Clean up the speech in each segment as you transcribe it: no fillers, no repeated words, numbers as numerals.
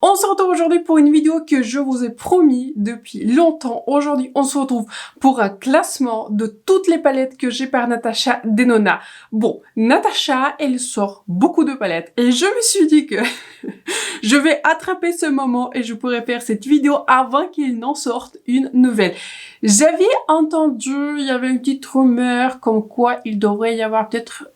On se retrouve aujourd'hui pour une vidéo que je vous ai promis depuis longtemps. Aujourd'hui, on se retrouve pour un classement de toutes les palettes que j'ai par Natasha Denona. Bon, Natasha, elle sort beaucoup de palettes et je me suis dit que je vais attraper ce moment et je pourrais faire cette vidéo avant qu'il n'en sorte une nouvelle. J'avais entendu, il y avait une petite rumeur comme quoi il devrait y avoir peut-être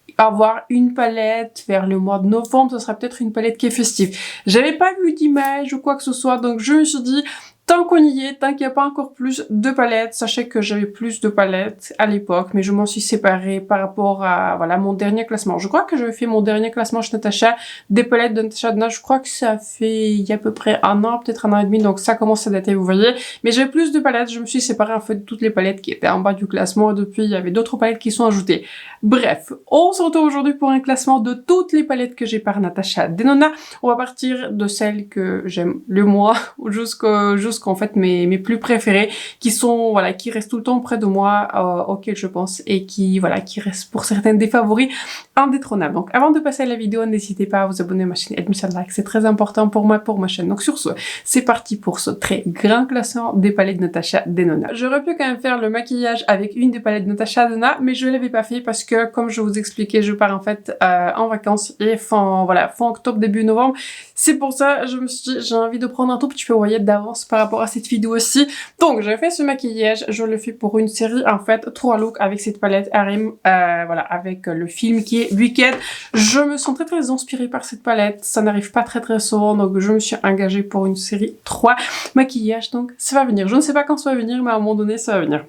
une palette vers le mois de novembre, ce sera peut-être une palette qui est festive. J'avais pas vu d'image ou quoi que ce soit, donc je me suis dit, tant qu'on y est, tant qu'il n'y a pas encore plus de palettes, sachez que j'avais plus de palettes à l'époque, mais je m'en suis séparée par rapport à, voilà, mon dernier classement. Je crois que j'avais fait mon dernier classement chez Natasha, des palettes de Natasha Denona, je crois que ça fait, il y a à peu près un an, peut-être un an et demi, donc ça commence à dater, vous voyez. Mais j'avais plus de palettes, je me suis séparée en fait de toutes les palettes qui étaient en bas du classement, et depuis, il y avait d'autres palettes qui sont ajoutées. Bref, on se retrouve aujourd'hui pour un classement de toutes les palettes que j'ai par Natasha Denona. On va partir de celles que j'aime le moins, jusqu'en fait mes plus préférées, qui sont, voilà, qui restent tout le temps près de moi, auxquelles je pense, et qui, voilà, qui restent pour certaines des favoris indétrônables. Donc avant de passer à la vidéo, n'hésitez pas à vous abonner à ma chaîne et à mettre un like, c'est très important pour moi, pour ma chaîne. Donc sur ce, c'est parti pour ce très grand classement des palettes de Natasha Denona. J'aurais pu quand même faire le maquillage avec une des palettes de Natasha Denona, mais je l'avais pas fait parce que, comme je vous expliquais, je pars en fait en vacances et fin octobre, début novembre. C'est pour ça, je me suis dit, j'ai envie de prendre un tout petit peu, vous voyez, d'avance par rapport à cette vidéo aussi. Donc, j'ai fait ce maquillage, je le fais pour une série, en fait, 3 looks avec cette palette Harem, voilà, avec le film qui est Wicked. Je me sens très inspirée par cette palette, ça n'arrive pas très souvent, donc je me suis engagée pour une série 3 maquillage, donc ça va venir. Je ne sais pas quand ça va venir, mais à un moment donné, ça va venir.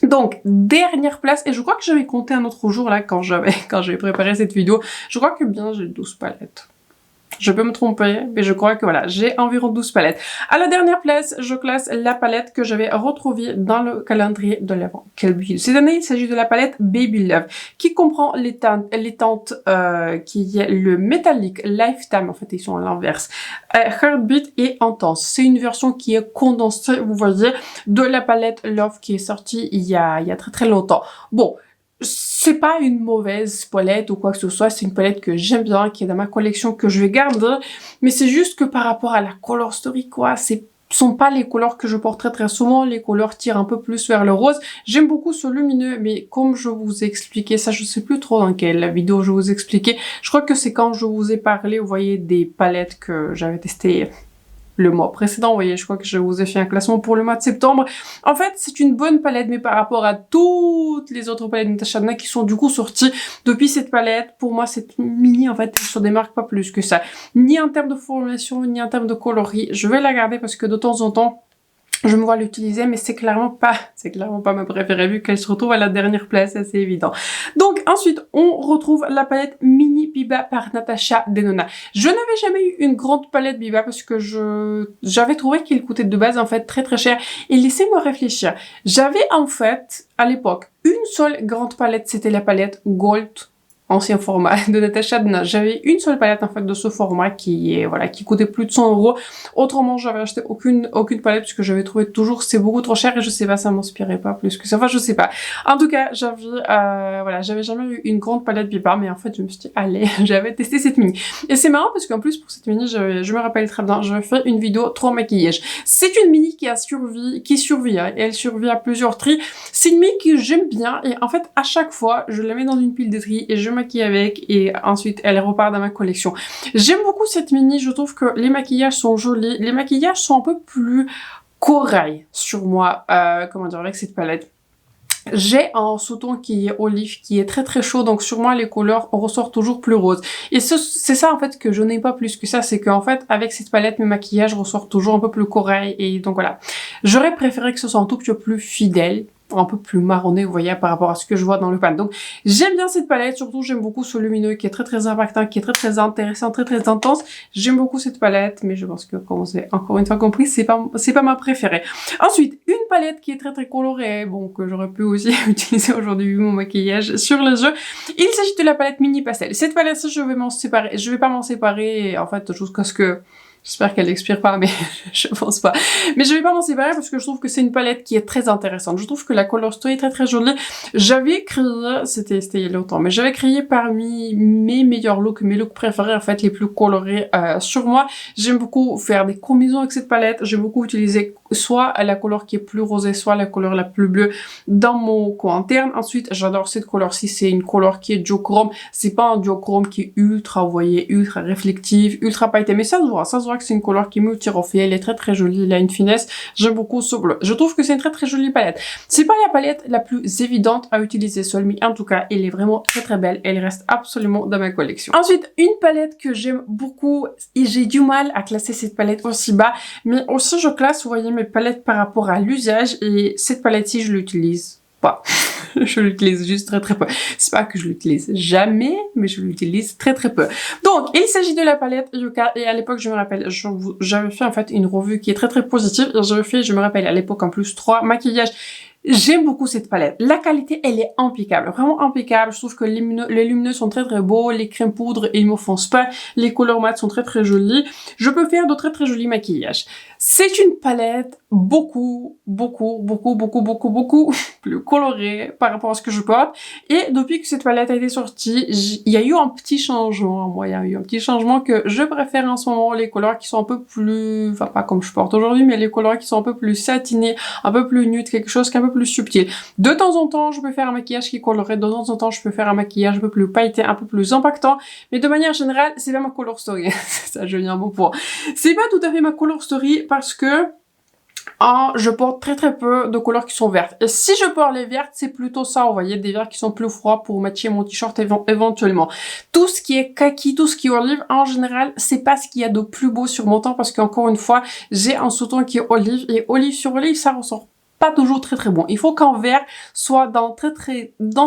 Donc, dernière place, et je crois que j'avais compté un autre jour, là, quand j'avais préparé cette vidéo, je crois que bien j'ai 12 palettes. Je peux me tromper, mais je crois que voilà, j'ai environ 12 palettes. À la dernière place, je classe la palette que j'avais retrouvée dans le calendrier de l'Avent. Quelle beauté. Cette année, il s'agit de la palette Baby Love, qui comprend les teintes qui est le métallique Lifetime, en fait, ils sont à l'inverse, Heartbeat et Intense. C'est une version qui est condensée, vous voyez, de la palette Love qui est sortie il y a très longtemps. Bon, c'est pas une mauvaise palette ou quoi que ce soit, c'est une palette que j'aime bien, qui est dans ma collection, que je vais garder, mais c'est juste que par rapport à la color story, quoi, sont pas les couleurs que je porte très souvent, les couleurs tirent un peu plus vers le rose. J'aime beaucoup ce lumineux, mais comme je vous ai expliqué, ça je sais plus trop dans quelle vidéo je vous ai expliqué, je crois que c'est quand je vous ai parlé, vous voyez, des palettes que j'avais testées le mois précédent, vous voyez, je crois que je vous ai fait un classement pour le mois de septembre. En fait, c'est une bonne palette, mais par rapport à toutes les autres palettes de Natasha Denona qui sont du coup sorties depuis cette palette, pour moi, cette mini, en fait, elle se démarque pas plus que ça. Ni en termes de formulation, ni en termes de coloris. Je vais la garder parce que de temps en temps, je me vois l'utiliser, mais c'est clairement pas ma préférée vu qu'elle se retrouve à la dernière place, c'est évident. Donc ensuite, on retrouve la palette Mini Biba par Natasha Denona. Je n'avais jamais eu une grande palette Biba parce que j'avais trouvé qu'il coûtait de base en fait très cher. Et laissez-moi réfléchir. J'avais en fait, à l'époque, une seule grande palette, c'était la palette Gold, ancien format de Natasha Denona. J'avais une seule palette en fait de ce format qui coûtait plus de 100 €. Autrement, j'avais acheté aucune palette parce que j'avais trouvé toujours c'est beaucoup trop cher et je sais pas, ça m'inspirait pas plus que ça. Enfin, je sais pas. En tout cas, j'avais jamais eu une grande palette Biba, mais en fait, je me suis dit, allez, j'avais testé cette mini. Et c'est marrant parce qu'en plus, pour cette mini, je me rappelle très bien, j'avais fait une vidéo 3 maquillages. C'est une mini qui survit, hein, et elle survit à plusieurs tris. C'est une mini que j'aime bien et en fait, à chaque fois, je la mets dans une pile de tri et je maquille avec et ensuite elle repart dans ma collection. J'aime beaucoup cette mini, je trouve que les maquillages sont jolis, les maquillages sont un peu plus corail sur moi, comment dire, avec cette palette. J'ai un sous-ton qui est olive, qui est très chaud, donc sur moi les couleurs ressortent toujours plus roses. Et c'est ça en fait que je n'ai pas plus que ça, c'est qu'en fait avec cette palette mes maquillages ressortent toujours un peu plus corail et donc voilà. J'aurais préféré que ce soit un tout petit peu plus fidèle, un peu plus marronné, vous voyez, par rapport à ce que je vois dans le pan. Donc, j'aime bien cette palette, surtout j'aime beaucoup ce lumineux qui est très impactant, qui est très intéressant, très intense. J'aime beaucoup cette palette, mais je pense que, comme vous avez encore une fois compris, c'est pas ma préférée. Ensuite, une palette qui est très colorée, bon, que j'aurais pu aussi utiliser aujourd'hui vu mon maquillage sur les yeux. Il s'agit de la palette Mini Pastel. Cette palette-ci, je vais pas m'en séparer, en fait, jusqu'à ce que J'espère qu'elle expire pas, mais je pense pas. Mais je vais pas m'en séparer parce que je trouve que c'est une palette qui est très intéressante. Je trouve que la Color Story est très très jolie. J'avais créé, c'était il y a longtemps, mais j'avais créé parmi mes meilleurs looks, mes looks préférés en fait, les plus colorés sur moi. J'aime beaucoup faire des combinaisons avec cette palette. J'aime beaucoup utiliser soit la couleur qui est plus rosée, soit la couleur la plus bleue dans mon coin interne. Ensuite, j'adore cette couleur-ci. C'est une couleur qui est duochrome. C'est pas un duochrome qui est ultra, vous voyez, ultra réflectif, ultra pailleté, mais ça se voit que c'est une couleur qui est multi-reflet, elle est très très jolie, elle a une finesse, j'aime beaucoup ce bleu. Je trouve que c'est une très très jolie palette. C'est pas la palette la plus évidente à utiliser seule, mais en tout cas, elle est vraiment très très belle, elle reste absolument dans ma collection. Ensuite, une palette que j'aime beaucoup, et j'ai du mal à classer cette palette aussi bas, mais aussi je classe, vous voyez, mes palettes par rapport à l'usage, et cette palette-ci, je l'utilise pas. Je l'utilise juste très très peu. C'est pas que je l'utilise jamais, mais je l'utilise très très peu. Donc, il s'agit de la palette Yuka, et à l'époque, je me rappelle, j'avais fait en fait une revue qui est très très positive, et j'avais fait, je me rappelle, à l'époque en plus 3 maquillages. J'aime beaucoup cette palette. La qualité, elle est impeccable. Vraiment impeccable. Je trouve que les lumineux sont très très beaux. Les crèmes poudre, ils m'offensent pas. Les couleurs mat sont très très jolies. Je peux faire de très très jolis maquillages. C'est une palette beaucoup plus colorée par rapport à ce que je porte. Et depuis que cette palette a été sortie, il y a eu un petit changement. Moi, il y a eu un petit changement que je préfère en ce moment. Les couleurs qui sont un peu plus, enfin pas comme je porte aujourd'hui, mais les couleurs qui sont un peu plus satinées, un peu plus nude, quelque chose qui est un peu plus subtil. De temps en temps, je peux faire un maquillage qui est coloré. De temps en temps, je peux faire un maquillage un peu plus pailleté, un peu plus impactant. Mais de manière générale, c'est pas ma color story. C'est ça, je viens à mon point. C'est pas tout à fait ma color story parce que je porte très très peu de couleurs qui sont vertes. Et si je porte les vertes, c'est plutôt ça, vous voyez, des verts qui sont plus froids pour matcher mon t-shirt éventuellement. Tout ce qui est kaki, tout ce qui est olive, en général, c'est pas ce qu'il y a de plus beau sur mon teint parce qu'encore une fois, j'ai un sous-ton qui est olive et olive sur olive, ça ressort pas toujours très très bon. Il faut qu'un vert soit dans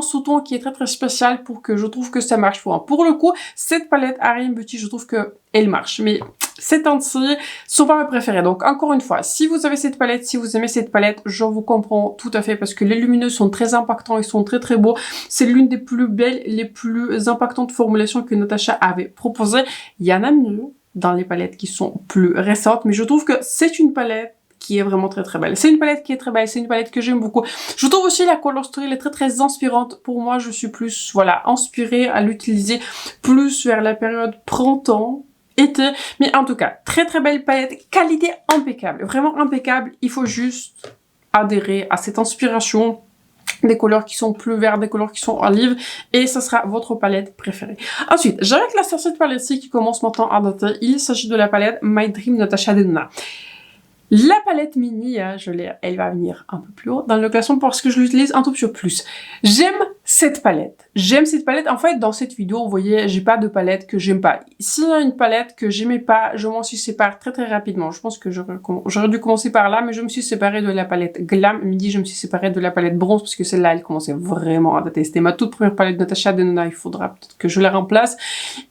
ce ton qui est très très spécial pour que je trouve que ça marche pour moi. Pour le coup, cette palette Ariane Beauty, je trouve que elle marche. Mais ces teintes-ci sont pas mes préférées. Donc encore une fois, si vous avez cette palette, si vous aimez cette palette, je vous comprends tout à fait parce que les lumineux sont très impactants, ils sont très très beaux. C'est l'une des plus belles, les plus impactantes formulations que Natasha avait proposées. Il y en a mieux dans les palettes qui sont plus récentes, mais je trouve que c'est une palette qui est vraiment très très belle. C'est une palette qui est très belle, c'est une palette que j'aime beaucoup. Je trouve aussi la Color Story, elle est très très inspirante. Pour moi, je suis plus, voilà, inspirée à l'utiliser plus vers la période printemps, été. Mais en tout cas, très très belle palette, qualité impeccable, vraiment impeccable. Il faut juste adhérer à cette inspiration, des couleurs qui sont plus vertes, des couleurs qui sont olives, et ça sera votre palette préférée. Ensuite, j'avais classé cette palette-ci qui commence maintenant à dater. Il s'agit de la palette My Dream Natasha Denona. La palette mini, elle va venir un peu plus haut dans le classement parce que je l'utilise un tout petit peu plus. J'aime cette palette. J'aime cette palette. En fait, dans cette vidéo, vous voyez, j'ai pas de palette que j'aime pas. S'il y a une palette que j'aimais pas, je m'en suis séparée très très rapidement. Je pense que j'aurais dû commencer par là, mais je me suis séparée de la palette Glam Midi, je me suis séparée de la palette Bronze parce que celle-là, elle commençait vraiment à dater. C'était ma toute première palette de Natasha Denona. Il faudra peut-être que je la remplace.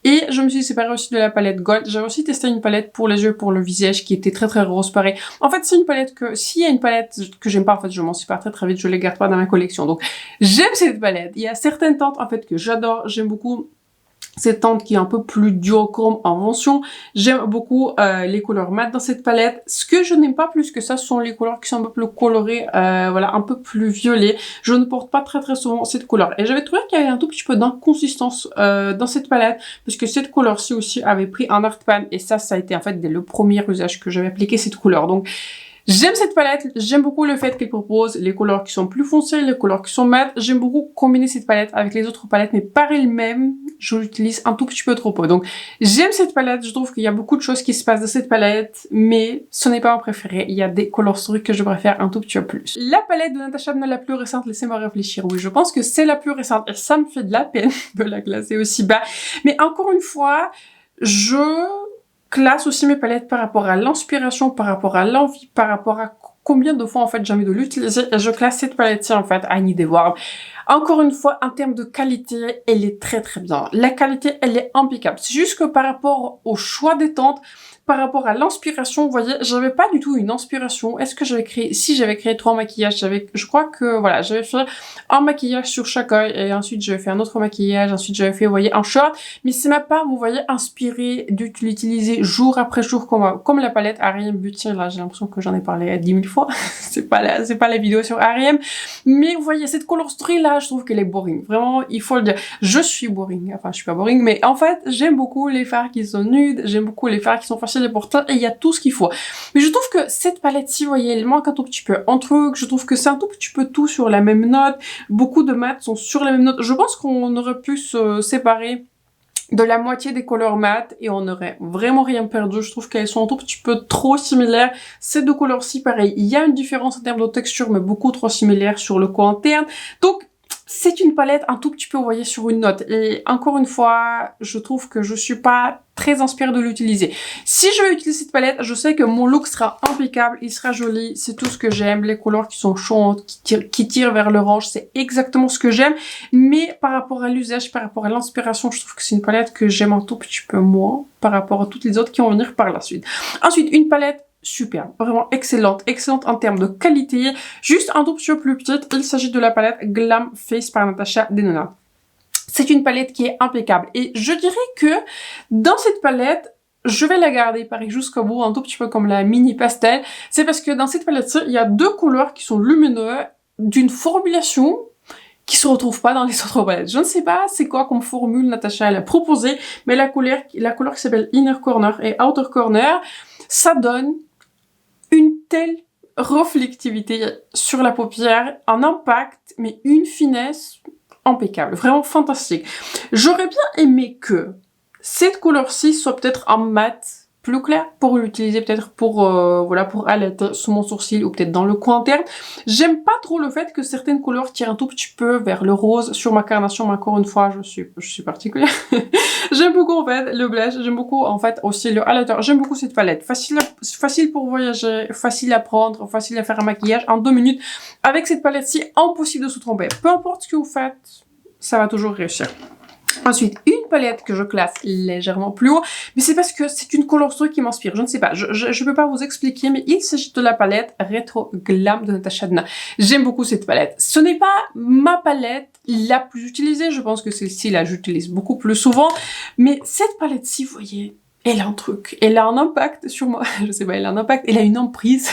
Et je me suis séparée aussi de la palette Gold. J'avais aussi testé une palette pour les yeux, pour le visage qui était très très rose pareil. En fait, c'est une palette que, s'il y a une palette que j'aime pas, en fait, je m'en sépare très très vite, je les garde pas dans ma collection. Donc, j'aime cette palette. Il y a certaines teintes, en fait, que j'adore. J'aime beaucoup cette teinte qui est un peu plus duochrome invention. J'aime beaucoup les couleurs mat dans cette palette. Ce que je n'aime pas plus que ça, ce sont les couleurs qui sont un peu plus colorées, voilà, un peu plus violet. Je ne porte pas très très souvent cette couleur. Et j'avais trouvé qu'il y avait un tout petit peu d'inconsistance dans cette palette, parce que cette couleur-ci aussi avait pris un art pan, et ça a été en fait dès le premier usage que j'avais appliqué cette couleur. Donc, j'aime cette palette, j'aime beaucoup le fait qu'elle propose les couleurs qui sont plus foncées, les couleurs qui sont mates. J'aime beaucoup combiner cette palette avec les autres palettes, mais par elle-même, je l'utilise un tout petit peu trop peu. Donc, j'aime cette palette, je trouve qu'il y a beaucoup de choses qui se passent dans cette palette, mais ce n'est pas ma préférée. Il y a des Color Story que je préfère un tout petit peu plus. La palette de Natasha Denona la plus récente, laissez-moi réfléchir. Oui, je pense que c'est la plus récente et ça me fait de la peine de la classer aussi bas. Mais encore une fois, je classe aussi mes palettes par rapport à l'inspiration, par rapport à l'envie, par rapport à combien de fois en fait j'ai envie de l'utiliser, et je classe cette palette-ci en fait I Need a Warm. Encore une fois, en termes de qualité, elle est très très bien. La qualité, elle est impeccable. C'est juste que par rapport au choix des teintes, par rapport à l'inspiration, vous voyez, j'avais pas du tout une inspiration. Est-ce que j'avais créé... Si, j'avais créé 3 maquillages. Je crois que, voilà, j'avais fait un maquillage sur chaque œil et ensuite j'avais fait un autre maquillage. Ensuite, j'avais fait, vous voyez, un short. Mais c'est ma part, vous voyez, inspiré d'utiliser jour après jour comme la palette R.E.M. Beauty. Là, j'ai l'impression que j'en ai parlé 10 000 fois. c'est pas la vidéo sur R.E.M. Mais vous voyez, cette colorstory là, je trouve qu'elle est boring. Vraiment, il faut le dire. Je suis boring. Enfin, je suis pas boring, mais en fait, j'aime beaucoup les fards qui sont nudes. J'aime beaucoup les fards qui sont faciles à porter et il y a tout ce qu'il faut. Mais je trouve que cette palette-ci, vous voyez, elle manque un tout petit peu un truc. Je trouve que c'est un tout petit peu tout sur la même note. Beaucoup de mat sont sur la même note. Je pense qu'on aurait pu se séparer de la moitié des couleurs mat et on n'aurait vraiment rien perdu. Je trouve qu'elles sont un tout petit peu trop similaires. Ces deux couleurs-ci, pareil, il y a une différence en termes de texture, mais beaucoup trop similaire sur le coin interne. Donc, c'est une palette un tout petit peu, vous voyez, sur une note. Et encore une fois, je trouve que je suis pas très inspirée de l'utiliser. Si je vais utiliser cette palette, je sais que mon look sera impeccable, il sera joli, c'est tout ce que j'aime. Les couleurs qui sont chaudes, qui tirent vers l'orange, c'est exactement ce que j'aime. Mais par rapport à l'usage, par rapport à l'inspiration, je trouve que c'est une palette que j'aime un tout petit peu moins par rapport à toutes les autres qui vont venir par la suite. Ensuite, une palette superbe, vraiment excellente en termes de qualité, juste un tout petit peu plus petite, il s'agit de la palette Glam Face par Natasha Denona. C'est une palette qui est impeccable et je dirais que dans cette palette, je vais la garder pareil jusqu'au bout, un tout petit peu comme la mini pastel, c'est parce que dans cette palette-ci, il y a deux couleurs qui sont lumineuses d'une formulation qui se retrouve pas dans les autres palettes. Je ne sais pas c'est quoi comme formule Natasha elle a proposé, mais la couleur qui s'appelle Inner Corner et Outer Corner, ça donne une telle reflectivité sur la paupière, un impact, mais une finesse impeccable, vraiment fantastique. J'aurais bien aimé que cette couleur-ci soit peut-être en mat plus clair pour l'utiliser peut-être pour voilà, pour allaiter sous mon sourcil ou peut-être dans le coin interne. J'aime pas trop le fait que certaines couleurs tirent un tout petit peu vers le rose sur ma carnation, mais encore une fois, je suis particulière. J'aime beaucoup en fait le blush, j'aime beaucoup en fait aussi le highlighter. J'aime beaucoup cette palette, facile pour voyager, facile à prendre, facile à faire un maquillage en 2 minutes. Avec cette palette-ci, impossible de se tromper. Peu importe ce que vous faites, ça va toujours réussir. Ensuite, une palette que je classe légèrement plus haut, mais c'est parce que c'est une colorstory qui m'inspire. Je ne sais pas, je peux pas vous expliquer, mais il s'agit de la palette Retro Glam de Natasha Denona. J'aime beaucoup cette palette. Ce n'est pas ma palette la plus utilisée, je pense que celle-ci, là, j'utilise beaucoup plus souvent, mais cette palette-ci, vous voyez, elle a un truc, elle a un impact sur moi, je sais pas, elle a un impact, elle a une emprise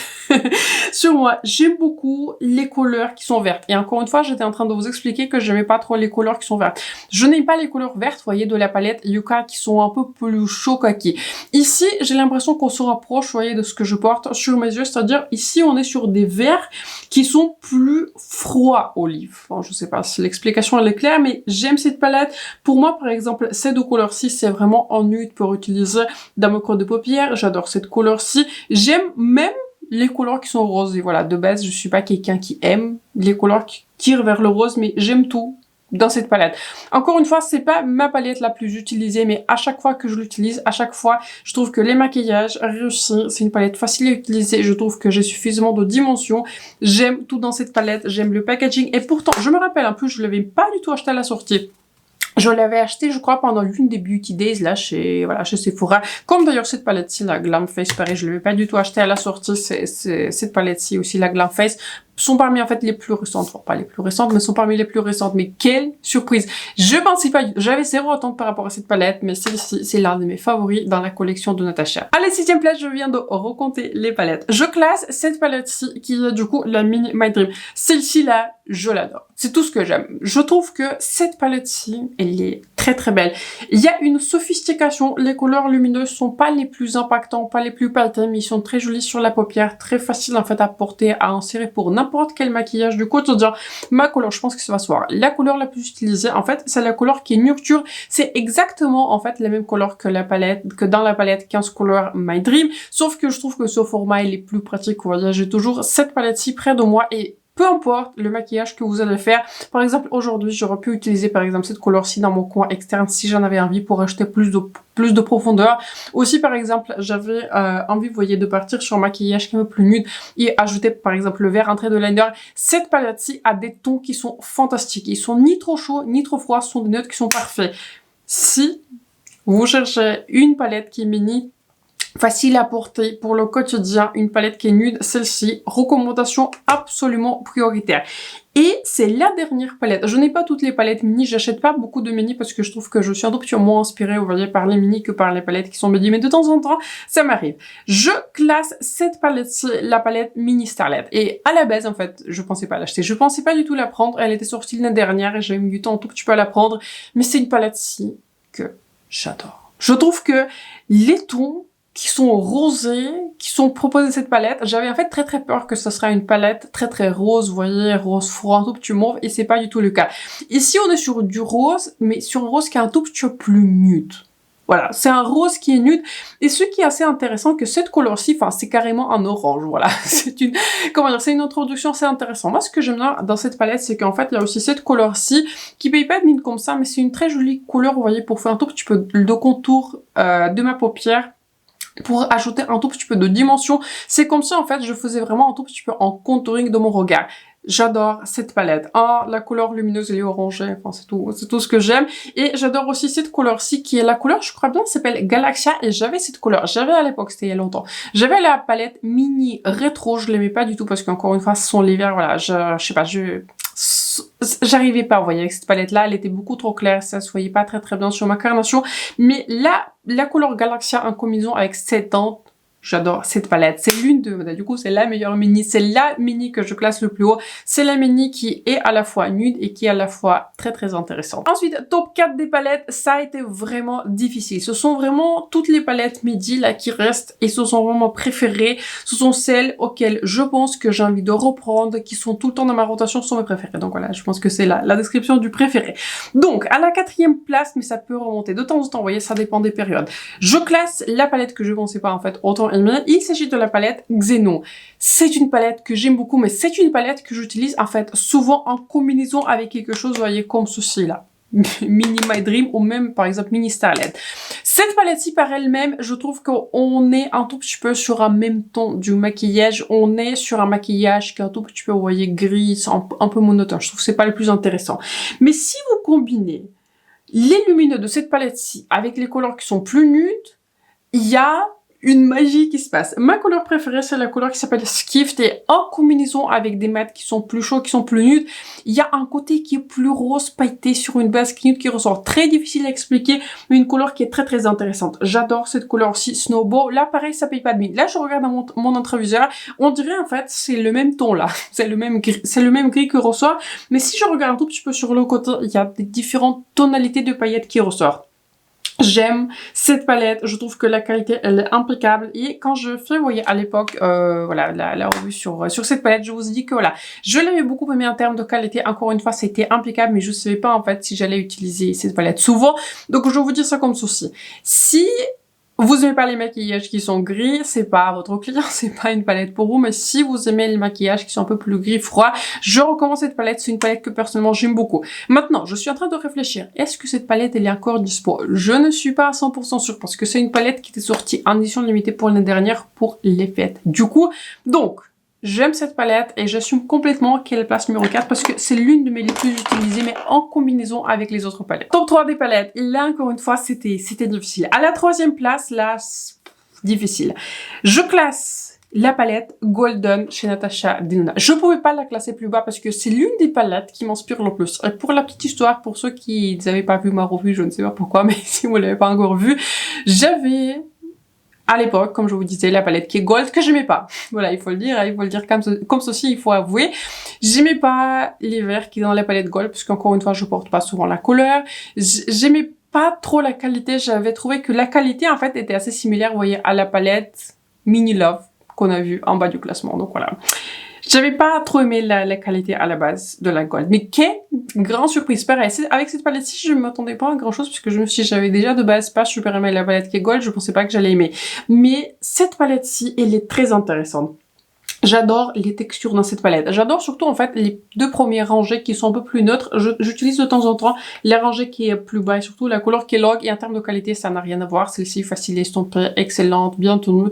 sur moi. J'aime beaucoup les couleurs qui sont vertes. Et encore une fois, j'étais en train de vous expliquer que j'aimais pas trop les couleurs qui sont vertes. Je n'aime pas les couleurs vertes, vous voyez, de la palette Yuka qui sont un peu plus chaud kaki. Ici, j'ai l'impression qu'on se rapproche, vous voyez, de ce que je porte sur mes yeux, c'est-à-dire ici, on est sur des verts qui sont plus froids olive. Bon, je sais pas si l'explication elle est claire, mais j'aime cette palette. Pour moi, par exemple, ces deux couleurs-ci, c'est vraiment en nude pour utiliser dans mon creux de paupières. J'adore cette couleur-ci. J'aime même les couleurs qui sont roses. Et voilà, de base, je suis pas quelqu'un qui aime les couleurs qui tirent vers le rose, mais j'aime tout dans cette palette. Encore une fois, c'est pas ma palette la plus utilisée, mais à chaque fois que je l'utilise, à chaque fois, je trouve que les maquillages réussis. C'est une palette facile à utiliser. Je trouve que j'ai suffisamment de dimensions. J'aime tout dans cette palette. J'aime le packaging. Et pourtant, je me rappelle un peu, je l'avais pas du tout acheté à la sortie. Je l'avais acheté, je crois, pendant l'une des Beauty Days, là, chez Sephora. Comme d'ailleurs cette palette-ci, la Glam Face, pareil, je l'avais pas du tout acheté à la sortie, cette palette-ci aussi, la Glam Face, sont parmi, en fait, les plus récentes. Enfin, pas les plus récentes, mais sont parmi les plus récentes. Mais quelle surprise! Je pensais pas, j'avais zéro attente par rapport à cette palette, mais celle-ci, c'est l'un de mes favoris dans la collection de Natasha. À la 6e place, je viens de recompter les palettes. Je classe cette palette-ci, qui est, du coup, la Mini My Dream. Celle-ci, là, je l'adore. C'est tout ce que j'aime. Je trouve que cette palette-ci, elle est très très belle. Il y a une sophistication. Les couleurs lumineuses sont pas les plus impactantes, pas les plus pailletés, mais ils sont très jolis sur la paupière, très faciles en fait à porter, à insérer pour n'importe quel maquillage du quotidien. Ma couleur, je pense que ça va se voir. La couleur la plus utilisée, en fait, c'est la couleur qui est Nurture. C'est exactement en fait la même couleur que la palette, que dans la palette 15 couleurs My Dream. Sauf que je trouve que ce format il est plus pratique. Vous voyez, j'ai toujours cette palette-ci près de moi et peu importe le maquillage que vous allez faire. Par exemple, aujourd'hui, j'aurais pu utiliser par exemple cette couleur-ci dans mon coin externe si j'en avais envie pour ajouter plus de profondeur. Aussi, par exemple, j'avais envie, vous voyez, de partir sur un maquillage qui est un peu plus nude et ajouter par exemple le vert en trait de liner. Cette palette-ci a des tons qui sont fantastiques. Ils sont ni trop chauds, ni trop froids. Ce sont des notes qui sont parfaits. Si vous cherchez une palette qui est mini, facile à porter pour le quotidien, une palette qui est nude, celle-ci, recommandation absolument prioritaire. Et c'est la dernière palette. Je n'ai pas toutes les palettes mini, j'achète pas beaucoup de mini parce que je trouve que je suis un tout petit peu moins inspirée, vous voyez, par les mini que par les palettes qui sont midi, mais de temps en temps, ça m'arrive. Je classe cette palette-ci, la palette Mini Starlet. Et à la base, en fait, je pensais pas l'acheter. Je pensais pas du tout la prendre. Elle était sortie l'année dernière et j'ai mis du temps un tout petit peu à la prendre. Mais c'est une palette-ci que j'adore. Je trouve que les tons qui sont rosés, qui sont proposés de cette palette. J'avais en fait très peur que ce serait une palette très rose, vous voyez, rose froid, un tout petit mauve, et c'est pas du tout le cas. Ici, on est sur du rose, mais sur un rose qui est un tout petit peu plus nude. Voilà, c'est un rose qui est nude, et ce qui est assez intéressant, que cette couleur-ci, enfin, c'est carrément un orange, voilà. C'est une, comment dire, c'est une introduction assez intéressante. Moi, ce que j'aime bien dans cette palette, c'est qu'en fait, il y a aussi cette couleur-ci, qui paye pas de mine comme ça, mais c'est une très jolie couleur, vous voyez, pour faire un tout petit peu de contour de ma paupière, pour ajouter un tout petit peu de dimension. C'est comme ça, en fait, je faisais vraiment un tout petit peu en contouring de mon regard. J'adore cette palette. Ah, la couleur lumineuse, elle est orangée. Enfin, c'est tout ce que j'aime. Et j'adore aussi cette couleur-ci, qui est la couleur, je crois bien, s'appelle Galaxia. Et j'avais cette couleur. J'avais à l'époque, c'était il y a longtemps. J'avais la palette mini rétro. Je l'aimais pas du tout parce qu'encore une fois, ce sont les verts. Voilà, je sais pas, j'arrivais pas, vous voyez, avec cette palette-là, elle était beaucoup trop claire, ça se voyait pas très bien sur ma carnation. Mais là, la couleur Galaxia en combinaison avec cette teinte, j'adore cette palette. C'est l'une de, du coup, c'est la meilleure mini. C'est la mini que je classe le plus haut. C'est la mini qui est à la fois nude et qui est à la fois très intéressante. Ensuite, top 4 des palettes, ça a été vraiment difficile. Ce sont vraiment toutes les palettes midi là qui restent et ce sont vraiment préférées. Ce sont celles auxquelles je pense que j'ai envie de reprendre, qui sont tout le temps dans ma rotation, sont mes préférées. Donc voilà, je pense que c'est la description du préféré. Donc, à la 4e place, mais ça peut remonter de temps en temps, vous voyez, ça dépend des périodes. Je classe la palette que je pensais pas en fait autant. Il s'agit de la palette Xenon. C'est une palette que j'aime beaucoup, mais c'est une palette que j'utilise en fait souvent en combinaison avec quelque chose, vous voyez, comme ceci là. Mini My Dream ou même par exemple Mini Starlet. Cette palette-ci par elle-même, je trouve qu'on est un tout petit peu sur un même ton du maquillage. On est sur un maquillage qui est un tout petit peu, vous voyez, gris, un peu monotone. Je trouve que c'est pas le plus intéressant. Mais si vous combinez les lumineux de cette palette-ci avec les couleurs qui sont plus nudes, il y a une magie qui se passe. Ma couleur préférée, c'est la couleur qui s'appelle Skift et en combinaison avec des mats qui sont plus chauds, qui sont plus nudes, il y a un côté qui est plus rose pailleté sur une base nude qui ressort. Très difficile à expliquer, mais une couleur qui est très intéressante. J'adore cette couleur aussi, Snowball. Là, pareil, ça paye pas de mine. Là, je regarde dans mon entreviseur, on dirait en fait, c'est le même ton là. C'est le même gris que ressort, mais si je regarde un tout petit peu sur le côté, il y a des différentes tonalités de paillettes qui ressortent. J'aime cette palette, je trouve que la qualité elle est impeccable et quand je fais, vous voyez à l'époque, voilà la revue sur cette palette, je vous ai dit que voilà, je l'avais beaucoup aimé en termes de qualité, encore une fois c'était impeccable mais je savais pas en fait si j'allais utiliser cette palette souvent, donc je vais vous dire ça comme ceci. Si vous aimez pas les maquillages qui sont gris, c'est pas votre client, c'est pas une palette pour vous, mais si vous aimez les maquillages qui sont un peu plus gris froid, je recommande cette palette, c'est une palette que personnellement j'aime beaucoup. Maintenant, je suis en train de réfléchir, est-ce que cette palette elle est encore dispo? Je ne suis pas à 100% sûre parce que c'est une palette qui était sortie en édition limitée pour l'année dernière pour les fêtes. Du coup, donc, j'aime cette palette et j'assume complètement qu'elle est place numéro 4 parce que c'est l'une de mes les plus utilisées mais en combinaison avec les autres palettes. Top 3 des palettes, là encore une fois c'était difficile. À la 3e place, là, difficile. Je classe la palette Golden chez Natasha Denona. Je pouvais pas la classer plus bas parce que c'est l'une des palettes qui m'inspire le plus. Et pour la petite histoire, pour ceux qui n'avaient pas vu ma revue, je ne sais pas pourquoi, mais si vous l'avez pas encore vue, j'avais à l'époque, comme je vous disais, la palette qui est gold, que j'aimais pas. Voilà, il faut le dire comme ceci, il faut avouer. J'aimais pas les verts qui sont dans la palette gold, puisqu'encore une fois, je porte pas souvent la couleur. J'aimais pas trop la qualité, j'avais trouvé que la qualité, en fait, était assez similaire, vous voyez, à la palette Mini Love qu'on a vue en bas du classement, donc voilà. J'avais pas trop aimé la qualité à la base de la gold. Mais quelle grande surprise. Pareil, avec cette palette-ci, je ne m'attendais pas à grand chose puisque je me suis dit, j'avais déjà de base pas super aimé la palette qui est gold, je pensais pas que j'allais aimer. Mais cette palette-ci, elle est très intéressante. J'adore les textures dans cette palette. J'adore surtout en fait les deux premières rangées qui sont un peu plus neutres. J'utilise de temps en temps la rangée qui est plus bas et surtout la couleur qui est longue. Et en termes de qualité, ça n'a rien à voir. Celle-ci facile à estomper, excellente, bien tenue,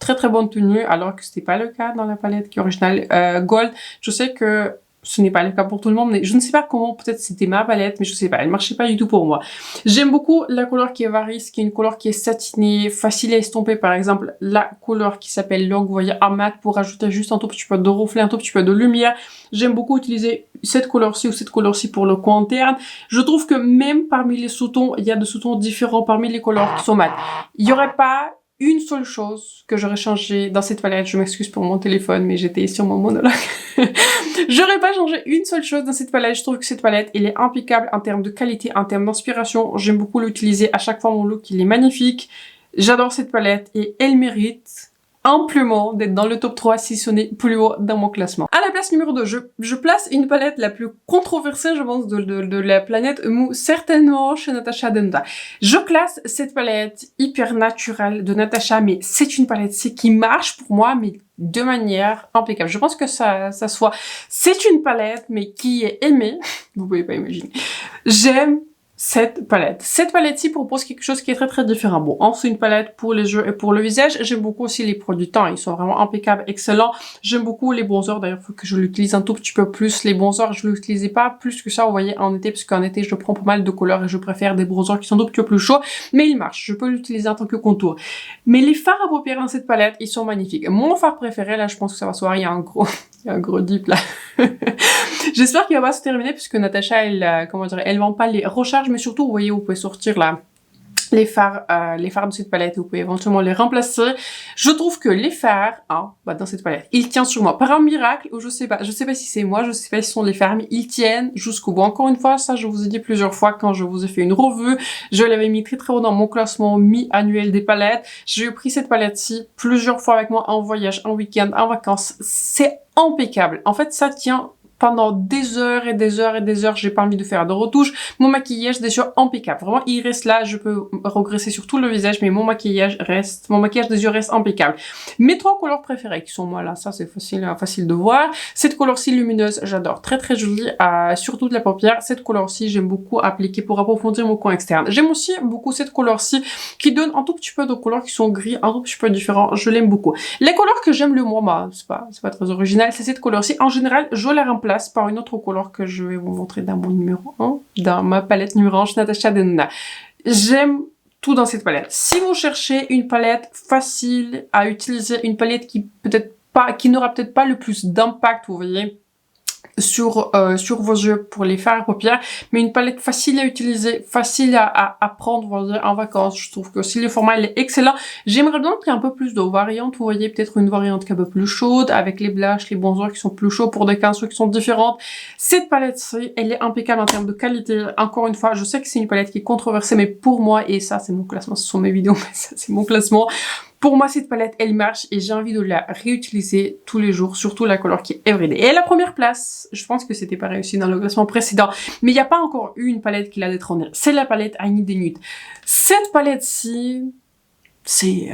très bonne tenue. Alors que c'était pas le cas dans la palette qui est originale Gold. Je sais que ce n'est pas le cas pour tout le monde, mais je ne sais pas comment, peut-être c'était ma palette, mais je sais pas, elle marchait pas du tout pour moi. J'aime beaucoup la couleur qui est Varis, qui est une couleur qui est satinée, facile à estomper, par exemple, la couleur qui s'appelle Log, vous voyez, en mat, pour ajouter juste un tout petit peu de reflet, un tout petit peu de lumière. J'aime beaucoup utiliser cette couleur-ci ou cette couleur-ci pour le coin interne. Je trouve que même parmi les sous-tons, il y a des sous-tons différents parmi les couleurs qui sont mat. Il y aurait pas une seule chose que j'aurais changé dans cette palette, je m'excuse pour mon téléphone, mais j'étais sur mon monologue. J'aurais pas changé une seule chose dans cette palette, je trouve que cette palette, elle est impeccable en termes de qualité, en termes d'inspiration, j'aime beaucoup l'utiliser, à chaque fois mon look, il est magnifique. J'adore cette palette et elle mérite amplement d'être dans le top 3 si ce n'est plus haut dans mon classement. À la place numéro 2, je place une palette la plus controversée, je pense, de la planète Mou, certainement chez Natasha Denona. Je classe cette palette hyper naturelle de Natasha, mais c'est une palette qui marche pour moi, mais de manière impeccable. Je pense que c'est une palette, mais qui est aimée. Vous pouvez pas imaginer. J'aime cette palette. Cette palette-ci propose quelque chose qui est très très différent. Bon, c'est une palette pour les yeux et pour le visage. J'aime beaucoup aussi les produits teint. Ils sont vraiment impeccables, excellents. J'aime beaucoup les bronzers. D'ailleurs, il faut que je l'utilise un tout petit peu plus. Les bronzers, je l'utilisais pas plus que ça, vous voyez, en été, parce qu'en été, je prends pas mal de couleurs et je préfère des bronzers qui sont un tout petit peu plus chauds. Mais ils marchent. Je peux l'utiliser en tant que contour. Mais les fards à paupières dans cette palette, ils sont magnifiques. Mon fard préféré, là, je pense que ça va se voir, il y a un gros dip là. J'espère qu'il va pas se terminer puisque Natasha, elle vend pas les recharges, mais surtout, vous voyez, vous pouvez sortir là les fards de cette palette, vous pouvez éventuellement les remplacer. Je trouve que les fards, dans cette palette, ils tiennent sur moi par un miracle, ou je sais pas si c'est moi, je sais pas si ce sont les fards, mais ils tiennent jusqu'au bout. Encore une fois, ça je vous ai dit plusieurs fois quand je vous ai fait une revue, je l'avais mis très très haut dans mon classement mi-annuel des palettes. J'ai pris cette palette-ci plusieurs fois avec moi en voyage, en week-end, en vacances. C'est impeccable. En fait, ça tient pendant des heures et des heures et des heures, j'ai pas envie de faire de retouches. Mon maquillage des yeux impeccable. Vraiment, il reste là, je peux regresser sur tout le visage, mais mon maquillage des yeux reste impeccable. Mes 3 couleurs préférées qui sont moi là, ça c'est facile de voir. Cette couleur-ci lumineuse, j'adore, très très jolie, surtout de la paupière. Cette couleur-ci, j'aime beaucoup appliquer pour approfondir mon coin externe. J'aime aussi beaucoup cette couleur-ci qui donne un tout petit peu de couleurs qui sont gris, un tout petit peu différents. Je l'aime beaucoup. Les couleurs que j'aime le moins, c'est pas très original, c'est cette couleur-ci. En général, je la remplace par une autre couleur que je vais vous montrer dans mon numéro 1, dans ma palette numéro 1 chez Natasha Denona. J'aime tout dans cette palette. Si vous cherchez une palette facile à utiliser, une palette qui n'aura peut-être pas le plus d'impact, vous voyez, sur vos yeux pour les fards à paupières, mais une palette facile à utiliser, facile à prendre, vous voyez, en vacances. Je trouve que aussi le format il est excellent. J'aimerais bien qu'il y ait un peu plus de variantes, vous voyez, peut-être une variante qui est un peu plus chaude, avec les blushs, les bronzers qui sont plus chauds pour des teintes qui sont différentes. Cette palette-ci, elle est impeccable en termes de qualité. Encore une fois, je sais que c'est une palette qui est controversée, mais pour moi, et ça c'est mon classement, ce sont mes vidéos, mais ça c'est mon classement. Pour moi, cette palette, elle marche et j'ai envie de la réutiliser tous les jours, surtout la couleur qui est Everyday. Et à la première place, je pense que c'était pas réussi dans le classement précédent, mais il n'y a pas encore eu une palette qui l'a détrônée. C'est la palette I Need the Nude. Cette palette-ci, c'est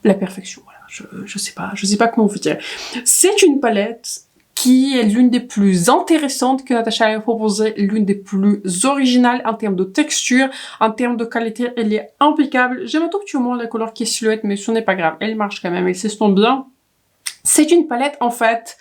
la perfection. Voilà. Je sais pas comment vous dire. C'est une palette qui est l'une des plus intéressantes que Natasha a proposé, l'une des plus originales en termes de texture, en termes de qualité, elle est impeccable. J'aime un tout petit peu moins la couleur qui est silhouette, mais ce n'est pas grave, elle marche quand même, elle s'estompe bien. C'est une palette, en fait,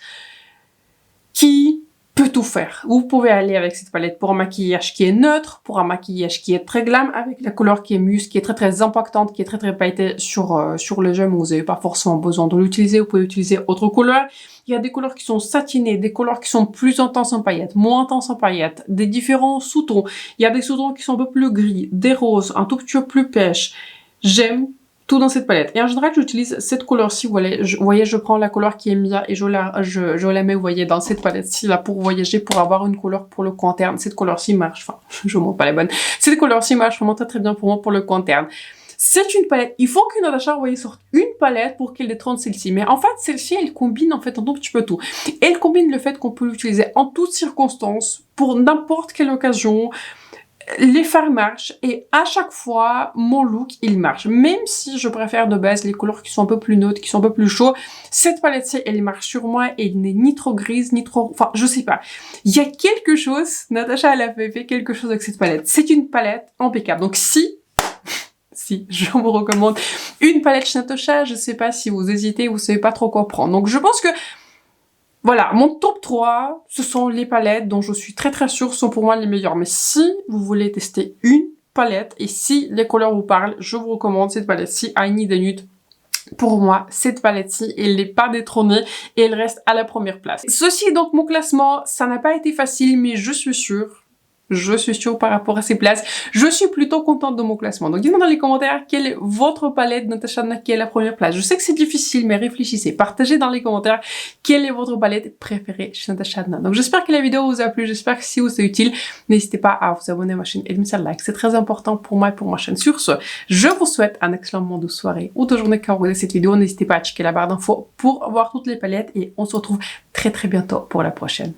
qui peut tout faire. Vous pouvez aller avec cette palette pour un maquillage qui est neutre, pour un maquillage qui est très glam, avec la couleur qui est mousse, qui est très très impactante, qui est très très pailletée sur les yeux, mais vous n'avez pas forcément besoin de l'utiliser, vous pouvez utiliser autre couleur. Il y a des couleurs qui sont satinées, des couleurs qui sont plus intenses en paillettes, moins intenses en paillettes, des différents sous-tons. Il y a des sous-tons qui sont un peu plus gris, des roses, un tout petit peu plus pêche. J'aime tout dans cette palette. Et en général, j'utilise cette couleur-ci, vous voyez, je prends la couleur qui est Mia et je la mets, vous voyez, dans cette palette-ci, là, pour voyager, pour avoir une couleur pour le coin interne. Cette couleur-ci marche, enfin, je vous montre pas la bonne. Cette couleur-ci marche vraiment très très bien pour moi, pour le coin interne. C'est une palette. Il faut que Natasha, vous voyez, sorte une palette pour qu'elle détrône celle-ci. Mais en fait, celle-ci, elle combine, en fait, un tout petit peu tout. Elle combine le fait qu'on peut l'utiliser en toutes circonstances, pour n'importe quelle occasion. Les fards marchent et à chaque fois, mon look, il marche. Même si je préfère de base les couleurs qui sont un peu plus neutres, qui sont un peu plus chauds, cette palette-ci, elle marche sur moi et elle n'est ni trop grise, ni trop... Enfin, je sais pas. Il y a quelque chose, Natasha, elle a fait quelque chose avec cette palette. C'est une palette impeccable. Donc si, je vous recommande une palette chez Natasha, je sais pas si vous hésitez, vous savez pas trop quoi prendre. Donc je pense que Voilà, mon top 3, ce sont les palettes dont je suis très sûre sont pour moi les meilleures. Mais si vous voulez tester une palette et si les couleurs vous parlent, je vous recommande cette palette-ci, I Need a Nude. Pour moi, cette palette-ci, elle n'est pas détrônée et elle reste à la première place. Ceci est donc mon classement. Ça n'a pas été facile, mais je suis sûre par rapport à ces places. Je suis plutôt contente de mon classement. Donc dites-moi dans les commentaires quelle est votre palette Natasha Denona qui est la première place. Je sais que c'est difficile, mais réfléchissez. Partagez dans les commentaires quelle est votre palette préférée chez Natasha Denona. Donc j'espère que la vidéo vous a plu. J'espère que si vous est utile, n'hésitez pas à vous abonner à ma chaîne et de mettre un like. C'est très important pour moi et pour ma chaîne. Sur ce, je vous souhaite un excellent moment de soirée ou de journée quand vous regardez cette vidéo. N'hésitez pas à checker la barre d'infos pour voir toutes les palettes et on se retrouve très bientôt pour la prochaine.